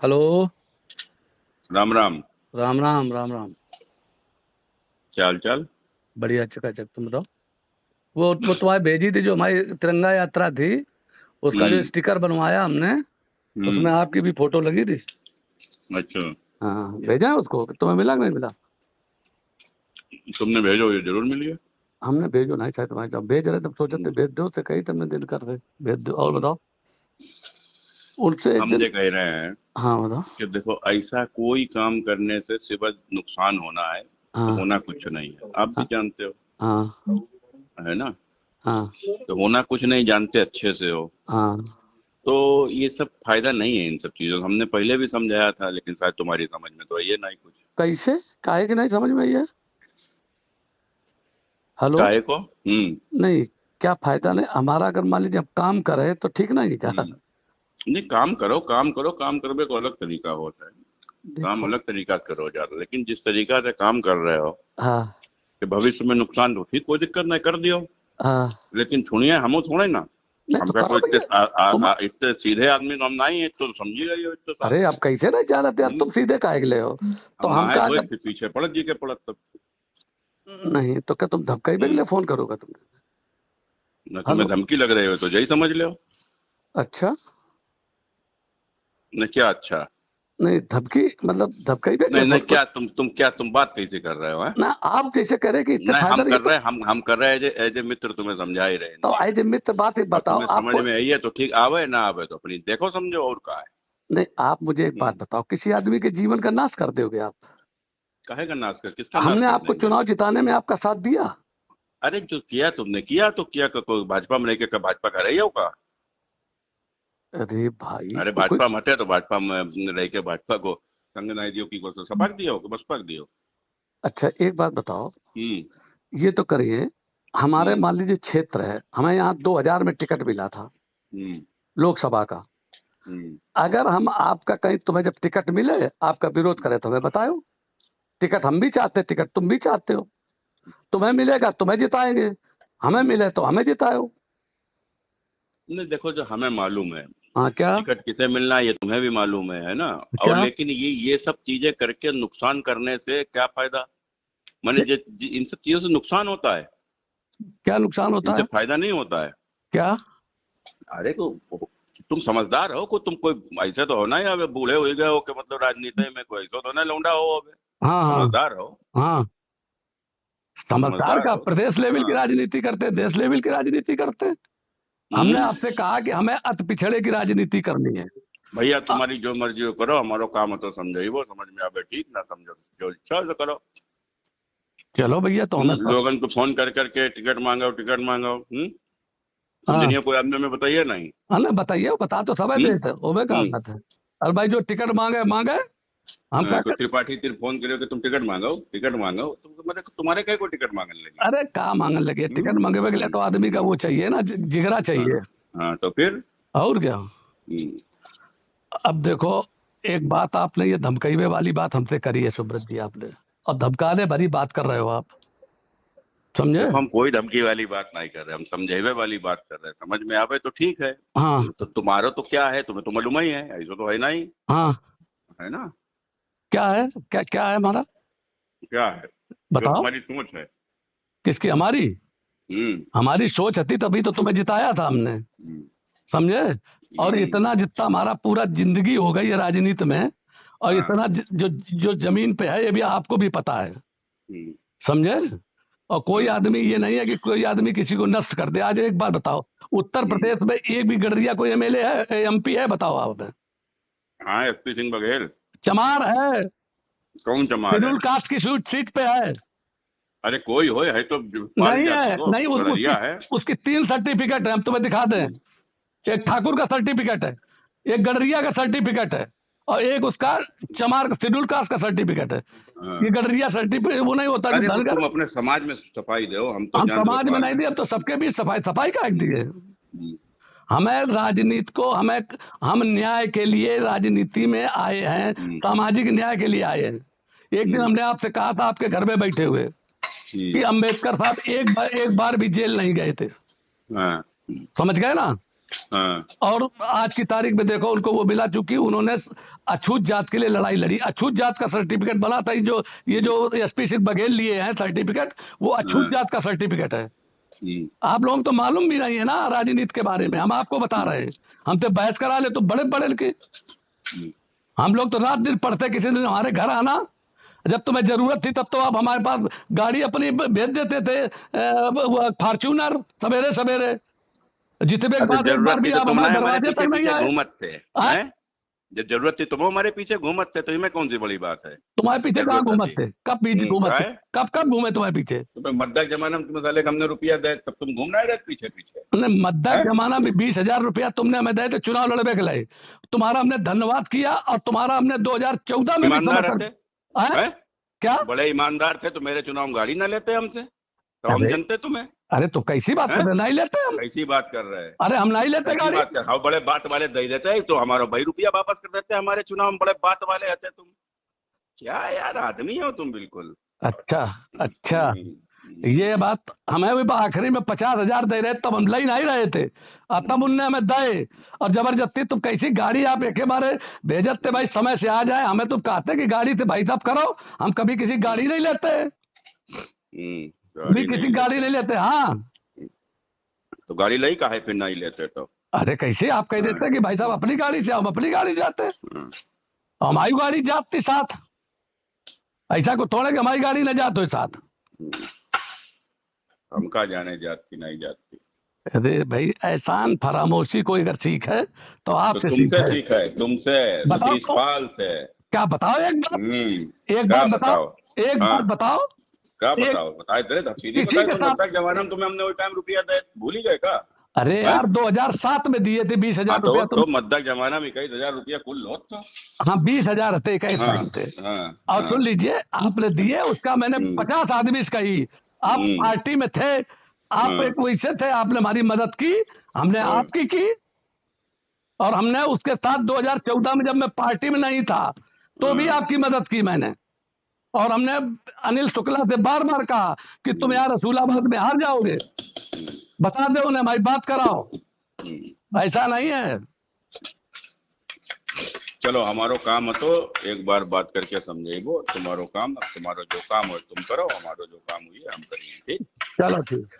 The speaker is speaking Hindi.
हेलो। राम राम। राम राम राम राम। क्या हाल चाल? बढ़िया चकाचक, तुम बताओ। वो तुम्हारी भेजी थी जो हमारी तिरंगा यात्रा थी, उसका जो हम्म। स्टिकर बनवाया हमने, उसमें हम्म। आपकी भी फोटो लगी थी। अच्छा। हाँ, भेजा है उसको, तुम्हें मिला कि नहीं मिला? तुमने भेजो, ये जरूर मिल गया। हमने भेजो नहीं, चाहे तुम्हारे जब भेज रहे तब सोचे थे हम्म। भेज दो, तो कही तुमने दिन कर दे भेज दो। और बताओ, उनसे एक हम दिन। ये कह रहे हैं हाँ बताओ। कि देखो, ऐसा कोई काम करने से सिवा नुकसान होना है, तो हाँ होना कुछ नहीं है, आप भी हाँ जानते हो। हाँ है ना? हाँ तो होना कुछ नहीं जानते अच्छे से हो। हाँ। तो ये सब फायदा नहीं है इन सब चीजों का। हमने पहले भी समझाया था, लेकिन शायद तुम्हारी समझ में तो ये नहीं कुछ। कैसे? काहे कि नहीं समझ में आई है? हेलो। काहे को? हम्म। नहीं, क्या फायदा नहीं हमारा? अगर मान लीजिए हम काम करे तो ठीक नहीं क्या? हम्म। नहीं, काम करो, काम करो, काम करने को अलग तरीका होता है। काम देखो। अलग तरीका से करो ज्यादा, लेकिन जिस तरीका से काम कर रहे हो हाँ कि भविष्य में नुकसान तो ठीक, कोई दिक्कत नहीं, कर दियो। हाँ। लेकिन सुनिए, हम थोड़े ना, नहीं तो हमका करो कोई भैया। तुम। इतने सीधे आदमी तो हम नहीं है, तो समझिएगा ये इतने साल। अरे आप कैसे नहीं जा रहे थे यार, हम्म। तुम सीधे काहे के ले हो? तो हम हम नहाए कहा धोए कर। फिर पीछे पड़त जी के पड़त तब। नहीं तो क्या तुम धमकाई के हम्म। लिए फोन करोगा तुमने? न तुम्हें हेलो। धमकी लग रही हो तो यही समझ लो। अच्छा। न क्या अच्छा? नहीं धमकी मतलब धमकाई के लिए नहीं नहीं, फोन क्या तुम बात कैसे कर रहे हो? हैं? ना आप जैसे करे कि इससे नहीं, फायदा हम नहीं है कर तो। रहे हैं, हम कर रहे हैं एज ए मित्र, तुम्हें समझा ही रहे हैं तो हिंदी में। आज मित्र बात एक और बताओ तुम्हें समझ आपको। में आई है तो ठीक, आवे ना आवे तो अपनी देखो समझो, और का है। नहीं, आप मुझे एक बात हम्म। बताओ, किसी आदमी के जीवन का नाश कर दोगे आप? काहे का नाश कर, किसका नाश हमने कर आपको देंगे? चुनाव जिताने में आपका साथ दिया। अरे जो किया तुमने किया तो किया, कोई भाजपा में लेके का भाजपा का रही हो का? अरे भाई अरे कोई। भाजपा मत है तो भाजपा में रह के भाजपा को संग नहीं दियो, की को सपाक दियो कि बस पक दियो। अच्छा एक बात बताओ, हम्म। ये तो करिए, हमारे हम्म। मान लीजिए क्षेत्र है, हमें यहाँ 2000 में टिकट मिला था हम्म। लोकसभा का। हम्म। अगर हम आपका कहीं, तुम्हें जब टिकट मिले आपका विरोध करे तो हमें बताओ। टिकट हम भी चाहते, टिकट तुम भी चाहते हो, तुम्हें मिलेगा तुम्हें जिताएंगे, हमें हम्म। मिले तो हमें जिताओ। नहीं देखो, जो हमें मालूम है हाँ क्या? टिकट किसे मिलना है, ये तुम्हें भी मालूम है ना? और क्या? लेकिन ये सब चीजें करके नुकसान करने से क्या फायदा? माने इन सब चीजों से नुकसान होता है, क्या नुकसान होता इनसे है? फायदा नहीं होता है। क्या? अरे तो तुम समझदार हो, को तुम कोई ऐसे तो हो ना, या बूढ़े हो गए हो कि मतलब राजनीति में कोई ऐसा तो ना लौंडा हो अबे। हाँ हाँ समझदार हो। हाँ। समझदार समझदार का हो। प्रदेश लेवल की हाँ। राजनीति करते, देश लेवल की राजनीति करते। हमने हम्म। आपसे कहा कि हमें अति पिछड़े की राजनीति करनी है। भैया अ, तुम्हारी जो मर्जी हो करो, हमारो काम है तो समझो ही, वो समझ में आवे ठीक, ना समझो जो इच्छा है तो करो। चलो भैया तो हमें लोगन को फोन कर करके टिकट मांगो, टिकट मांगो। हाँ दुनिया कोई आदमी में बताइए नहीं। हाँ ना बताइए, बता तो सब हम्म। देते ओबे का हम्म। बात है। अरे भाई जो टिकट मांगे मांगे, हम क्या कोई कर। त्रिपाठी तिर फोन करो कि तुम टिकट मांगो, टिकट मांगो, तुम तुम्हारे तुम्हारे क्या कोई टिकट मांगने लगी? अरे कहाँ मांगने लगे टिकट? हम्म। मांगे के लिए तो आदमी का वो चाहिए ना, जिगरा हाँ। चाहिए। हाँ तो फिर। और क्या? हम्म। अब देखो, एक बात आपने ये धमकाइवे वाली बात हमसे करी है सुब्रत जी आपने, और धमकाने भरी बात कर रहे हो आप, समझे? देखो, हम कोई धमकी वाली बात नहीं कर रहे, हम समझेवे वाली बात कर रहे हैं, समझ में आवे तो ठीक है। हाँ तो तुम्हारा तो क्या है, तुम्हें तो मालूम ही है, ऐसा तो है नहीं। हाँ। है ना? क्या है? क्या क्या है हमारा? क्या है? जो बताओ। तुम्हारी सोच है। किसकी? हमारी? हम्म। हमारी सोच थी तभी तो तुम्हें जिताया था हमने, हम्म। समझे? और हम्म। इतना जितना हमारा पूरा जिंदगी हो गई है राजनीति में, और हाँ। इतना जो जो जमीन पे है ये भी आपको भी पता है, हम्म। समझे? और कोई हाँ। आदमी ये नहीं है कि कोई आदमी किसी को नष्ट कर दे। आज एक बात बताओ, उत्तर हम्म। प्रदेश में एक भी गडरिया कोई एमएलए है, एमपी है? बताओ आप। हाँ, एसपी सिंह बघेल। चमार है, कौन चमार है? शेड्यूल कास्ट की सीट पे है। अरे कोई हो, है तो पाल नहीं जात है, को नहीं गड़रिया है। उसकी 3 सर्टिफिकेट है, हम तुम्हें दिखा दें। हम्म। एक ठाकुर का सर्टिफिकेट है, एक गडरिया का सर्टिफिकेट है, और एक उसका चमार का शेड्यूल कास्ट का सर्टिफिकेट है। हाँ। ये गडरिया सर्टिफिकेट वो नहीं होता कि अरे वो धनगर। तुम अपने समाज में सफाई दो, हम तो हम जान समाज में लोकपाल नहीं हैं। दिए, अब तो सबके बीच सफाई सफाई का दिए। हम्म। हमें राजनीति को, हमें, हम न्याय के लिए राजनीति में आए हैं, हम्म। सामाजिक न्याय के लिए आए हैं। एक दिन हम्म। हमने आपसे कहा था आपके घर में बैठे हुए कि हम्म। अंबेडकर साहब एक बार भी जेल नहीं गए थे, हाँ। समझ गए ना? हाँ और आज की तारीख में देखो उनको वो मिला, चूंकि उन्होंने अछूत जात के लिए लड़ाई लड़ी। अछूत जात का सर्टिफिकेट बना था, ये जो एसपी सिंह बघेल लिए हैं सर्टिफिकेट, वो अछूत हाँ जात का सर्टिफिकेट है। हम्म, आप लोगों को तो मालूम भी नहीं है ना राजनीति के बारे में, हम आपको बता रहे हैं। हम तो बहस करा ले तो बड़े बड़े के, हम्म। हम लोग तो रात दिन पढ़ते, किसी दिन हमारे घर आना, जब तुम्हें जरूरत थी तब तो आप हमारे पास गाड़ी अपनी भेज देते थे, फॉर्च्यूनर, सवेरे सवेरे। जितने के अरे बाद एक बार जरूरत भी थी तो आप तुम ना हमारे हमारे दरवाजे पीछे तक नहीं पीछे आए। घूमत थे हाँ? हैं? जब जरूरत थी तुम हमारे पीछे घूमत थे, तो इसमें कौन सी बड़ी बात है? तुम्हारे पीछे कहाँ जरूरत घूमत थी। थे? कब पीछे घूमत क्या थे? है? कब कब घूमे तुम्हारे पीछे? तो मद्दा के जमाने में तुम्हें साले हमने रुपया दे, तब तुम घूम रहे पीछे पीछे हमने मद्दा है? जमाना में 20,000 रुपया तुमने हमें दिए थे चुनाव लड़वे के लिए, तुम्हारा हमने धन्यवाद किया, और तुम्हारा हमने 2014 में भी ईमानदार समर्थन। रहते हैं? हैं? क्या? बड़े ईमानदार थे तो मेरे चुनाव में गाड़ी ना लेते हमसे, तो हम अरे जनते तुम्हें। अरे तो कैसी बात कर हैं? रहे, नहीं लेते हम? कैसी बात कर रहे हैं? अरे हम नहीं लेते कैसी गाड़ी। बात कर, हाँ बड़े बात वाले दे देते हैं, तो हमारा भाई रुपया वापस कर देते हैं हमारे चुनाव में, बड़े बात वाले रहते तुम। क्या यार आदमी हो तुम बिल्कुल। अच्छा अच्छा, हम्म, ये बात हमें भी आखिरी में 50,000 दे रहे, तब हम ले नहीं रहे थे, और तब उनने हमें दे, और जबरदस्ती तुम कैसी गाड़ी आप एक बारे भेजते, भाई समय से आ जाए, हमें तुम कहते कि गाड़ी से भाई साहब करो, हम कभी किसी गाड़ी नहीं लेते, भी किसी गाड़ी नहीं लेते। हाँ, तो गाड़ी लाई का है फिर नहीं लेते तो? अरे कैसे आप कह देते कि भाई साहब अपनी गाड़ी से, हम अपनी गाड़ी से जाते, हम्म, हमारी गाड़ी जाती साथ, ऐसा को थोड़े कि हमारी गाड़ी न जाते साथ। हम कहा जाने जाती नहीं जाती। अरे भाई, एहसान फरामोशी कोई अगर सीख है तो तो आपसे तुमसे सीख है। सीखा है, तुमसे, बताओ सतीश तो, पाल से। क्या बताओ एक बात, एक क्या बात बताओ, बताओ? एक हाँ बात बताओ। क्या एक बताओ? बताए तेरे तो सीधी किसी बताए, के तो साथ, लगता है जमाना में तुम्हें हमने वो टाइम रुपया दे, भूल ही गए का? अरे हैं? यार 2007 में दिए थे 20,000 हाँ रुपया तुम। तो मद्दा जमाना में 21,000 रुपया कुल लो तो। हाँ 20,000 थे, 21 हाँ टाइम थे। हाँ और हाँ सुन लीजिए, आपने दिए, उसका मैंने हम्म, 50 आदमी से कही, आप हम्म, पार्टी में थे, आप हाँ, एक वैसे थे, आपने हमारी मदद की, हमने हाँ, आपकी की, और हमने उसके साथ 2014 में जब मैं पार्टी में नहीं था तो भी हाँ, आपकी मदद की मैंने, और हमने अनिल शुक्ला से बार बार कहा कि तुम यार रसूलाबाद में हार जाओगे, बता दो उन्हें, हमारी बात कराओ, ऐसा नहीं है। चलो हमारो काम है तो एक बार बात करके समझेगो, तुम्हारो काम, तुम्हारो जो काम हो तुम करो, हमारो जो काम हुई है हम करेंगे, ठीक? चलो ठीक।